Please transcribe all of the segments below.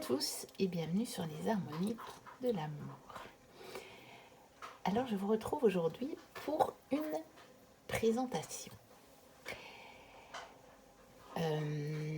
tous et bienvenue sur les harmonies de l'amour. Alors je vous retrouve aujourd'hui pour une présentation.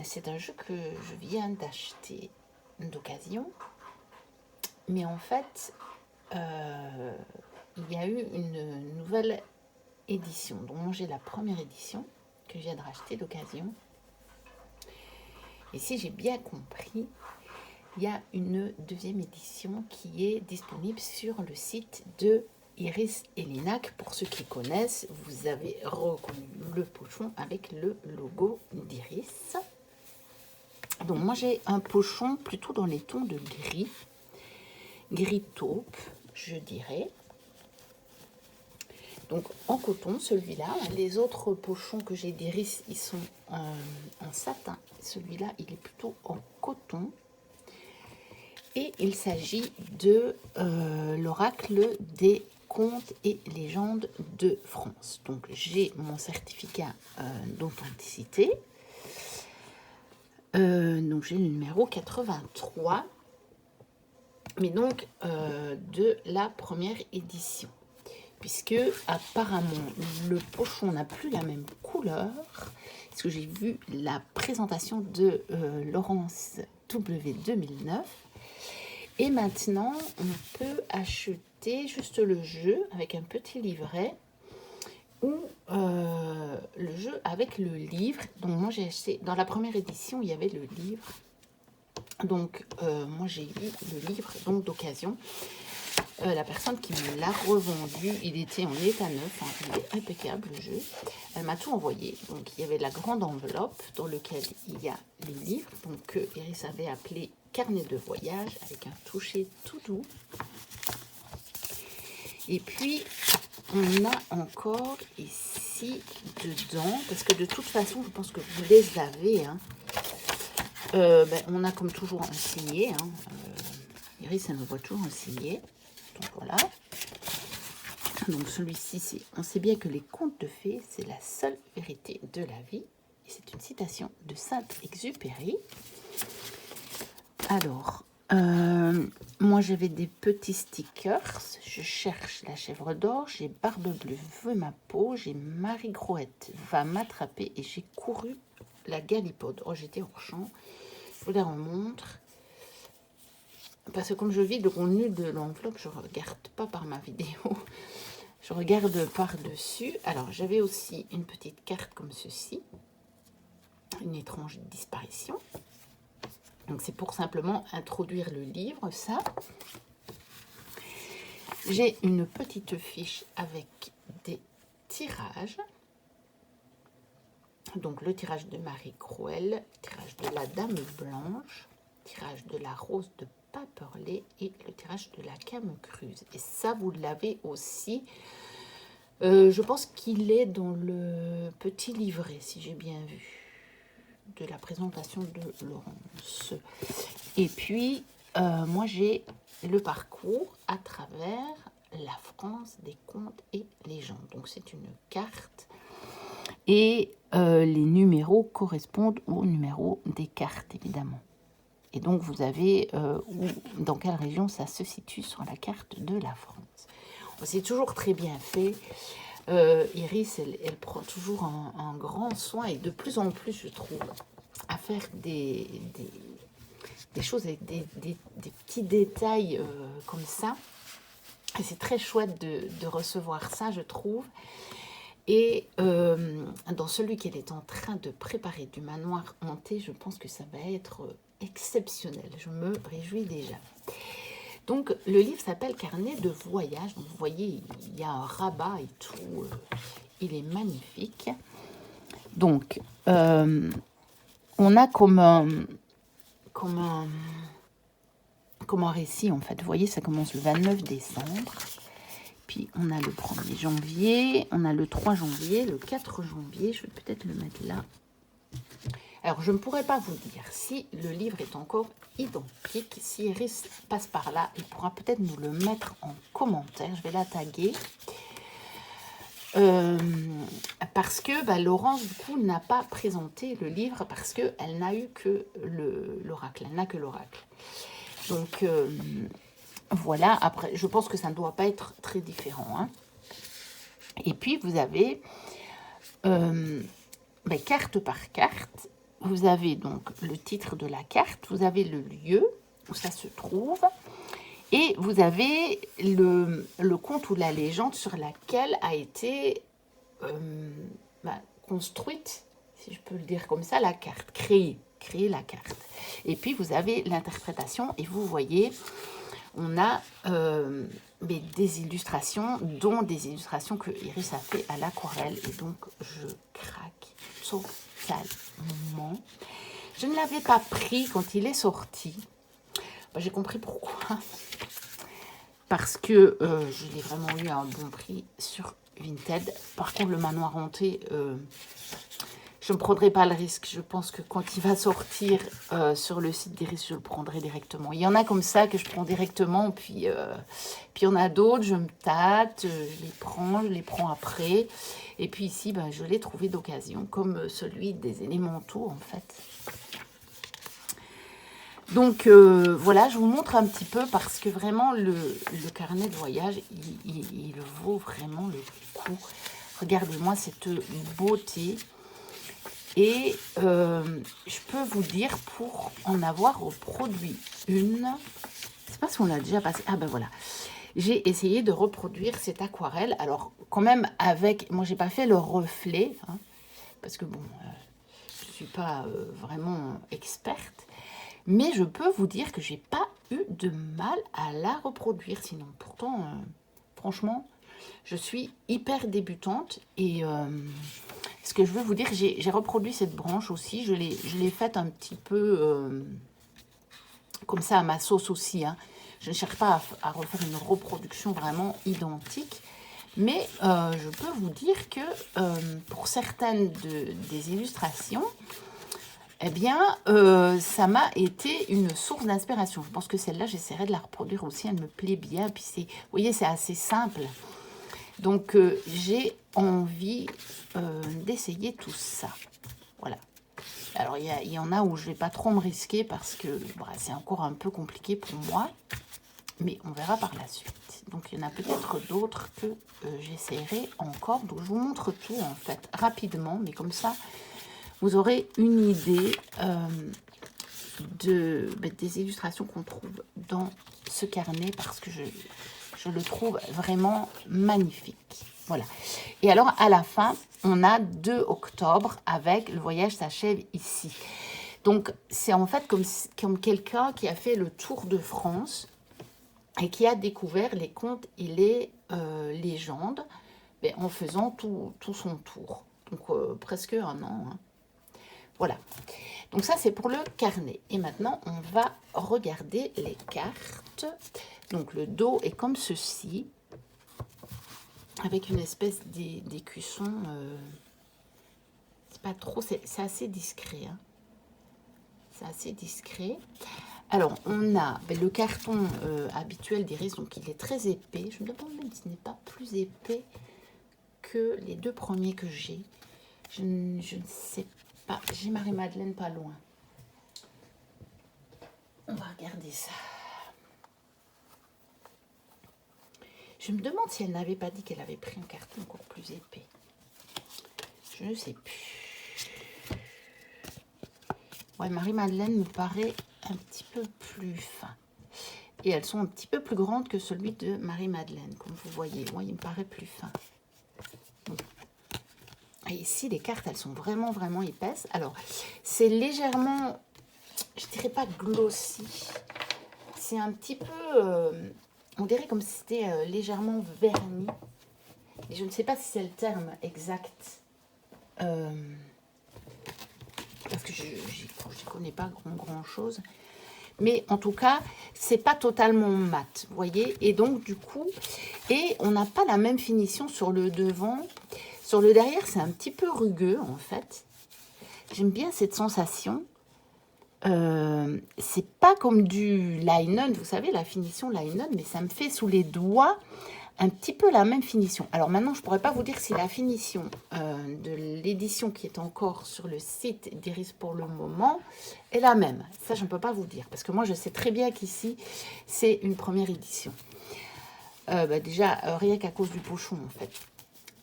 C'est un jeu que je viens d'acheter d'occasion, mais en fait il y a eu une nouvelle édition. Donc moi j'ai la première édition que je viens de racheter d'occasion. Et si j'ai bien compris, il y a une deuxième édition qui est disponible sur le site de Iris et Linac. Pour ceux qui connaissent, vous avez reconnu le pochon avec le logo d'Iris. Donc moi j'ai un pochon plutôt dans les tons de gris taupe, je dirais. Donc en coton, celui-là. Les autres pochons que j'ai d'Iris, ils sont en satin. Celui-là, il est plutôt en coton. Et il s'agit de l'oracle des contes et légendes de France. Donc j'ai mon certificat d'authenticité. Donc j'ai le numéro 83. Mais donc de la première édition. Puisque apparemment le pochon n'a plus la même couleur. Parce que j'ai vu la présentation de Laurence W 2009. Et maintenant, on peut acheter juste le jeu avec un petit livret ou le jeu avec le livre. Donc moi j'ai acheté, dans la première édition, il y avait le livre. Donc moi j'ai eu le livre donc d'occasion. La personne qui me l'a revendu, il était en état neuf, hein, il est impeccable le jeu. Elle m'a tout envoyé. Donc il y avait la grande enveloppe dans laquelle il y a les livres, donc que Iris avait appelé carnet de voyage avec un toucher tout doux. Et puis on a encore ici dedans, parce que de toute façon je pense que vous les avez, hein. On a comme toujours un signet, hein. Iris elle me voit toujours un signet. Donc voilà. Donc celui-ci, on sait bien que les contes de fées, c'est la seule vérité de la vie. Et c'est une citation de Saint-Exupéry. Alors, moi j'avais des petits stickers. Je cherche la chèvre d'or, j'ai Barbe Bleue veut ma peau, j'ai Marie Grouette va m'attraper et j'ai couru la galipode. Oh, j'étais hors champ. Je vous la remontre. Parce que comme je vis le contenu de l'enveloppe, je ne regarde pas par ma vidéo. Je regarde par-dessus. Alors, j'avais aussi une petite carte comme ceci. Une étrange disparition. Donc, c'est pour simplement introduire le livre, ça. J'ai une petite fiche avec des tirages. Donc, le tirage de Marie Cruelle, tirage de la Dame Blanche, tirage de la Rose de Paperley et le tirage de la Camecruse. Et ça, vous l'avez aussi. Je pense qu'il est dans le petit livret, si j'ai bien vu, de la présentation de Laurence. Et puis, moi, j'ai le parcours à travers la France des contes et légendes. Donc, c'est une carte. Et les numéros correspondent aux numéros des cartes, évidemment. Et donc, vous avez dans quelle région ça se situe sur la carte de la France. C'est toujours très bien fait. Iris, elle prend toujours un grand soin et de plus en plus, je trouve, à faire des choses avec des petits détails comme ça. Et c'est très chouette de recevoir ça, je trouve. Et dans celui qu'elle est en train de préparer du manoir hanté, je pense que ça va être exceptionnel. Je me réjouis déjà. Donc, le livre s'appelle Carnet de voyage. Donc, vous voyez, il y a un rabat et tout. Il est magnifique. Donc, on a comme un récit, en fait. Vous voyez, ça commence le 29 décembre. Puis, on a le 1er janvier, on a le 3 janvier, le 4 janvier. Je vais peut-être le mettre là. Alors, je ne pourrais pas vous dire si le livre est encore identique. Si Iris passe par là, il pourra peut-être nous le mettre en commentaire. Je vais la taguer. Euh, parce que bah, Laurence, du coup, n'a pas présenté le livre parce qu'elle n'a eu que l'oracle. Elle n'a que l'oracle. Donc, voilà. Après, je pense que ça ne doit pas être très différent. Hein. Et puis, vous avez, carte par carte, vous avez donc le titre de la carte, vous avez le lieu où ça se trouve, et vous avez le conte ou la légende sur laquelle a été construite, si je peux le dire comme ça, la carte, créer la carte. Et puis vous avez l'interprétation et vous voyez, on a des illustrations, dont des illustrations que Iris a fait à l'aquarelle. Et donc je craque totalement. Je ne l'avais pas pris quand il est sorti. J'ai compris pourquoi. Parce que je l'ai vraiment eu à un bon prix sur Vinted. Par contre, le manoir hanté, je ne prendrai pas le risque. Je pense que quand il va sortir sur le site d'Iris, je le prendrai directement. Il y en a comme ça que je prends directement, puis il y en a d'autres, je me tâte, je les prends après. Et puis ici, je l'ai trouvé d'occasion, comme celui des élémentaux, en fait. Donc voilà, je vous montre un petit peu parce que vraiment le carnet de voyage, il vaut vraiment le coup. Regardez-moi cette beauté. Et je peux vous dire, pour en avoir reproduit une, je ne sais pas si on l'a déjà passé. Ah ben voilà, j'ai essayé de reproduire cette aquarelle. Alors quand même avec, moi j'ai pas fait le reflet, hein, parce que bon, je ne suis pas vraiment experte. Mais je peux vous dire que j'ai pas eu de mal à la reproduire. Sinon, pourtant, franchement, je suis hyper débutante. Et ce que je veux vous dire, j'ai reproduit cette branche aussi. Je l'ai faite un petit peu comme ça à ma sauce aussi. Hein. Je ne cherche pas à refaire une reproduction vraiment identique. Mais je peux vous dire que pour certaines des illustrations, eh bien, ça m'a été une source d'inspiration. Je pense que celle-là, j'essaierai de la reproduire aussi. Elle me plaît bien. Puis, vous voyez, c'est assez simple. Donc, j'ai envie d'essayer tout ça. Voilà. Alors, il y en a où je ne vais pas trop me risquer parce que c'est encore un peu compliqué pour moi. Mais on verra par la suite. Donc, il y en a peut-être d'autres que j'essaierai encore. Donc, je vous montre tout, en fait, rapidement. Mais comme ça, vous aurez une idée des illustrations qu'on trouve dans ce carnet parce que je le trouve vraiment magnifique. Voilà. Et alors, à la fin, on a 2 octobre avec Le voyage s'achève ici. Donc, c'est en fait comme quelqu'un qui a fait le tour de France et qui a découvert les contes et les légendes en faisant tout son tour. Donc, presque un an. Hein. Voilà. Donc ça, c'est pour le carnet. Et maintenant, on va regarder les cartes. Donc le dos est comme ceci, avec une espèce d'écusson. C'est pas trop, c'est assez discret. Hein. C'est assez discret. Alors, on a le carton habituel d'Iris, donc il est très épais. Je me demande même s'il n'est pas plus épais que les 2 premiers que j'ai. Je ne sais pas. J'ai Marie-Madeleine pas loin. On va regarder ça. Je me demande si elle n'avait pas dit qu'elle avait pris un carton encore plus épais. Je ne sais plus. Ouais, Marie-Madeleine me paraît un petit peu plus fin. Et elles sont un petit peu plus grandes que celui de Marie-Madeleine, comme vous voyez. Moi, il me paraît plus fin. Bon. Et ici, les cartes, elles sont vraiment, vraiment épaisses. Alors, c'est légèrement, je dirais pas glossy. C'est un petit peu, on dirait comme si c'était légèrement verni. Et je ne sais pas si c'est le terme exact. Parce que je ne connais pas grand chose. Mais en tout cas, c'est pas totalement mat, vous voyez. Et donc, du coup, et on n'a pas la même finition sur le devant. Sur le derrière, c'est un petit peu rugueux, en fait. J'aime bien cette sensation. C'est pas comme du linen, vous savez, la finition linen, mais ça me fait sous les doigts un petit peu la même finition. Alors maintenant, je ne pourrais pas vous dire si la finition de l'édition qui est encore sur le site d'Iris pour le moment est la même. Ça, je ne peux pas vous dire, parce que moi, je sais très bien qu'ici, c'est une première édition. Déjà, rien qu'à cause du pochon, en fait.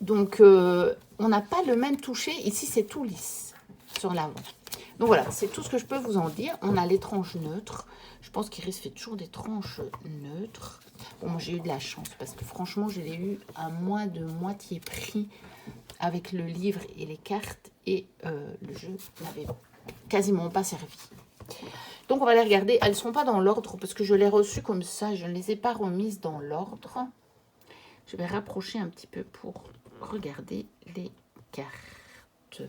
Donc, on n'a pas le même toucher. Ici, c'est tout lisse sur l'avant. Donc voilà, c'est tout ce que je peux vous en dire. On a les tranches neutres. Je pense qu'Iris fait toujours des tranches neutres. Bon, moi, j'ai eu de la chance parce que franchement, je l'ai eu à moins de moitié prix avec le livre et les cartes. Et le jeu n'avait quasiment pas servi. Donc, on va les regarder. Elles ne sont pas dans l'ordre parce que je les ai reçues comme ça. Je ne les ai pas remises dans l'ordre. Je vais rapprocher un petit peu pour regarder les cartes.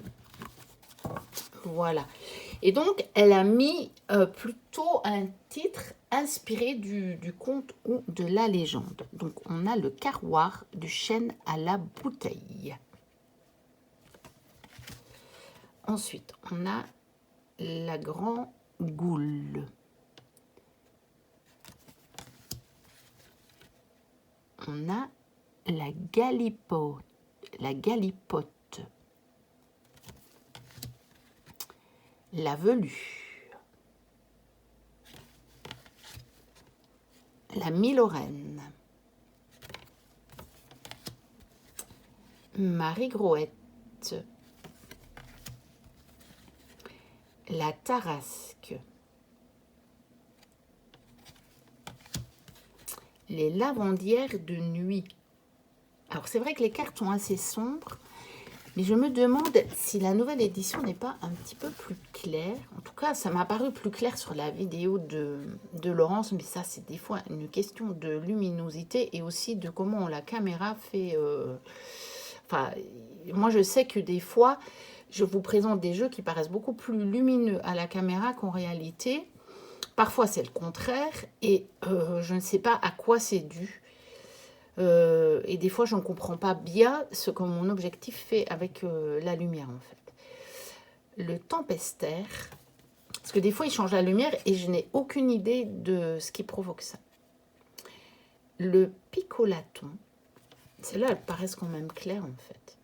Voilà. Et donc, elle a mis plutôt un titre inspiré du conte ou de la légende. Donc, on a le Carroir du chêne à la bouteille. Ensuite, on a la Grand Goule. On a la Galipote. La Velue. La Milorène. Marie Groette. La Tarasque. Les lavandières de nuit. Alors, c'est vrai que les cartes sont assez sombres, mais je me demande si la nouvelle édition n'est pas un petit peu plus claire. En tout cas, ça m'a paru plus clair sur la vidéo de Laurence, mais ça, c'est des fois une question de luminosité et aussi de comment la caméra fait... Enfin, moi, je sais que des fois, je vous présente des jeux qui paraissent beaucoup plus lumineux à la caméra qu'en réalité. Parfois, c'est le contraire et je ne sais pas à quoi c'est dû. Et des fois, je ne comprends pas bien ce que mon objectif fait avec la lumière, en fait. Le tempestaire, parce que des fois, il change la lumière et je n'ai aucune idée de ce qui provoque ça. Le picolaton, celles-là, elles paraissent quand même claires, en fait.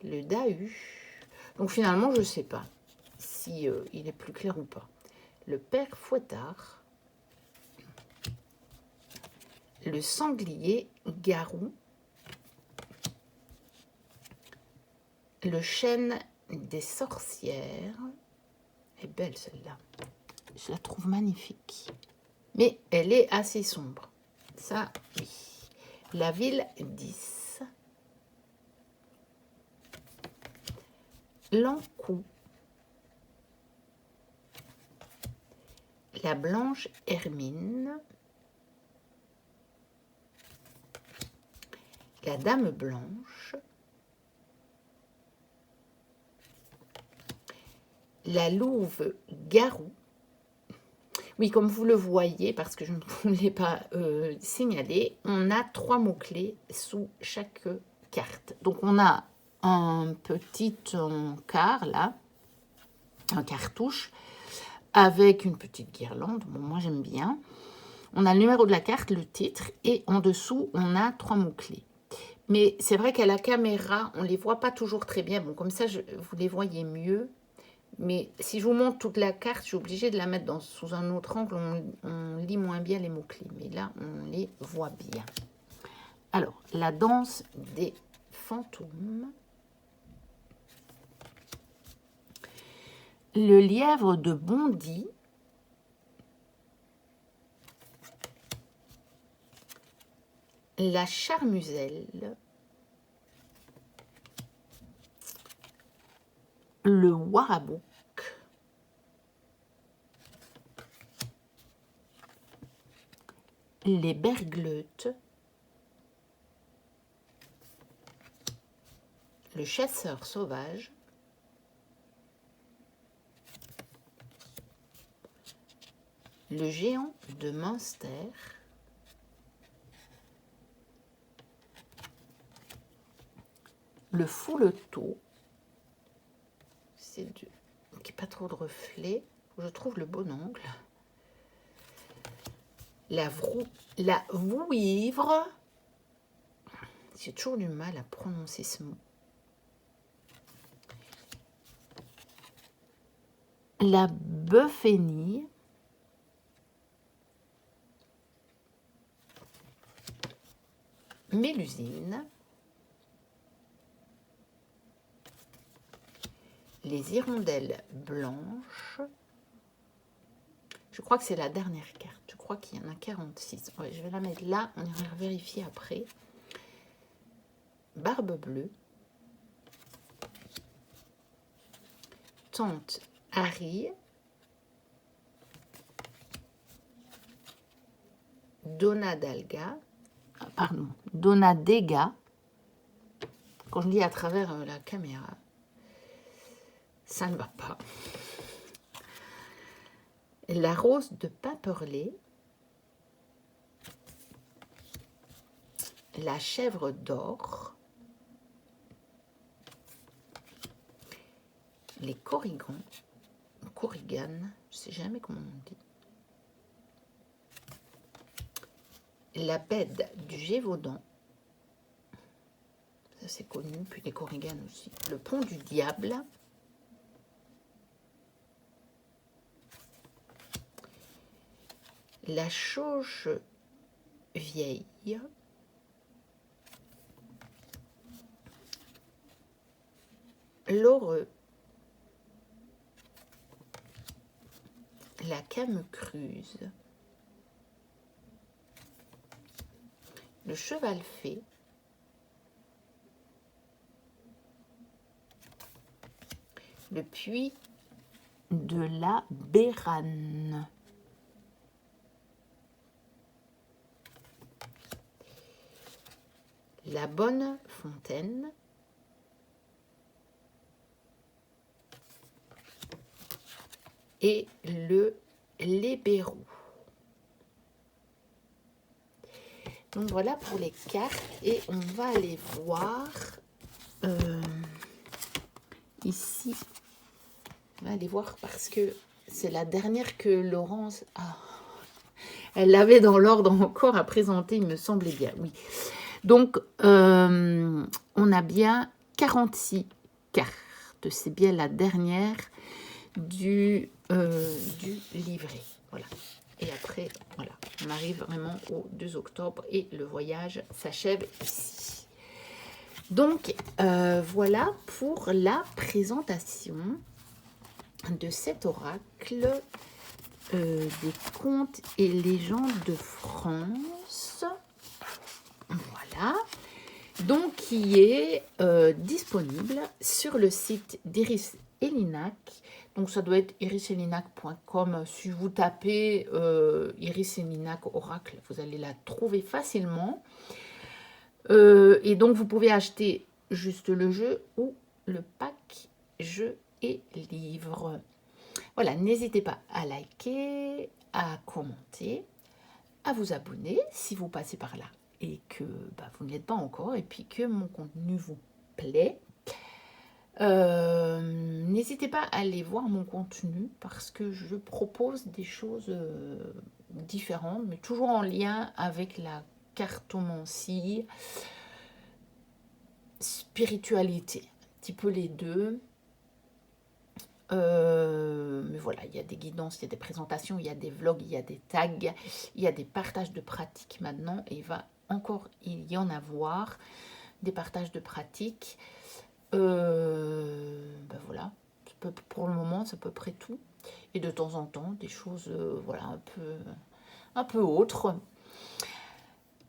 Le dahu, donc finalement, je ne sais pas si il est plus clair ou pas. Le père fouettard, le sanglier garou, le chêne des sorcières. Elle est belle celle-là. Je la trouve magnifique. Mais elle est assez sombre. Ça, oui. La ville 10. L'Ancou. La blanche hermine. La dame blanche. La louve garou. Oui, comme vous le voyez, parce que je ne vous l'ai pas signalé, on a 3 mots-clés sous chaque carte. Donc, on a un petit encart, là, un cartouche, avec une petite guirlande. Bon, moi, j'aime bien. On a le numéro de la carte, le titre, et en dessous, on a 3 mots-clés. Mais c'est vrai qu'à la caméra, on ne les voit pas toujours très bien. Bon, comme ça, vous les voyez mieux. Mais si je vous montre toute la carte, je suis obligée de la mettre sous un autre angle. On lit moins bien les mots-clés. Mais là, on les voit bien. Alors, la danse des fantômes. Le lièvre de Bondy. La charmuselle. Le Warabouk. Les bergleutes. Le chasseur sauvage. Le géant de Munster. Le fouleteau. C'est qui n'est pas trop de reflet. Je trouve le bon angle. La vouivre. J'ai toujours du mal à prononcer ce mot. La Beufénie. Mélusine. Les hirondelles blanches. Je crois que c'est la dernière carte. Je crois qu'il y en a 46. Ouais, je vais la mettre là. On ira vérifier après. Barbe bleue. Tante Harry. Donadalga. Pardon. Donadega. Quand je lis à travers la caméra, ça ne va pas. La rose de Paperlé. La chèvre d'or. Les corrigans. Corriganes, je ne sais jamais comment on dit. La bête du Gévaudan. Ça c'est connu, puis les corriganes aussi. Le pont du diable. La chauche vieille. L'heureux. La Camecruse. Le cheval fée. Le puits de la Bérane. La bonne fontaine. Et le lébérou. Donc voilà pour les cartes et on va aller voir ici. On va aller voir parce que c'est la dernière que Laurence elle l'avait dans l'ordre encore à présenter, il me semblait bien, oui. Donc on a bien 46 cartes. C'est bien la dernière du livret. Voilà. Et après, voilà, on arrive vraiment au 2 octobre et le voyage s'achève ici. Donc, voilà pour la présentation de cet oracle des contes et légendes de France. Voilà. Donc, qui est disponible sur le site d'Iris Elinac. Donc, ça doit être iriselinac.com. Si vous tapez Iris Elinac Oracle, vous allez la trouver facilement. Et donc, vous pouvez acheter juste le jeu ou le pack jeu et livre. Voilà, n'hésitez pas à liker, à commenter, à vous abonner si vous passez par là et que vous ne l'êtes pas encore et puis que mon contenu vous plaît. N'hésitez pas à aller voir mon contenu parce que je propose des choses différentes, mais toujours en lien avec la cartomancie, spiritualité, un petit peu les deux. Mais voilà, il y a des guidances, il y a des présentations, il y a des vlogs, il y a des tags, il y a des partages de pratiques maintenant et il va encore y en avoir des partages de pratiques. Voilà, pour le moment c'est à peu près tout et de temps en temps des choses voilà un peu autres.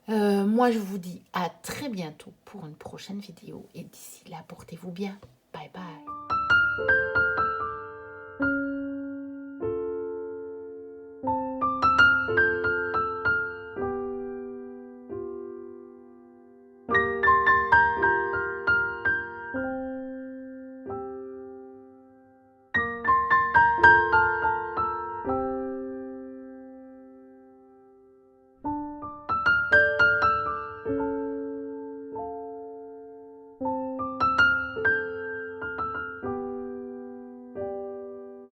Moi je vous dis à très bientôt pour une prochaine vidéo et d'ici là portez-vous bien, bye bye.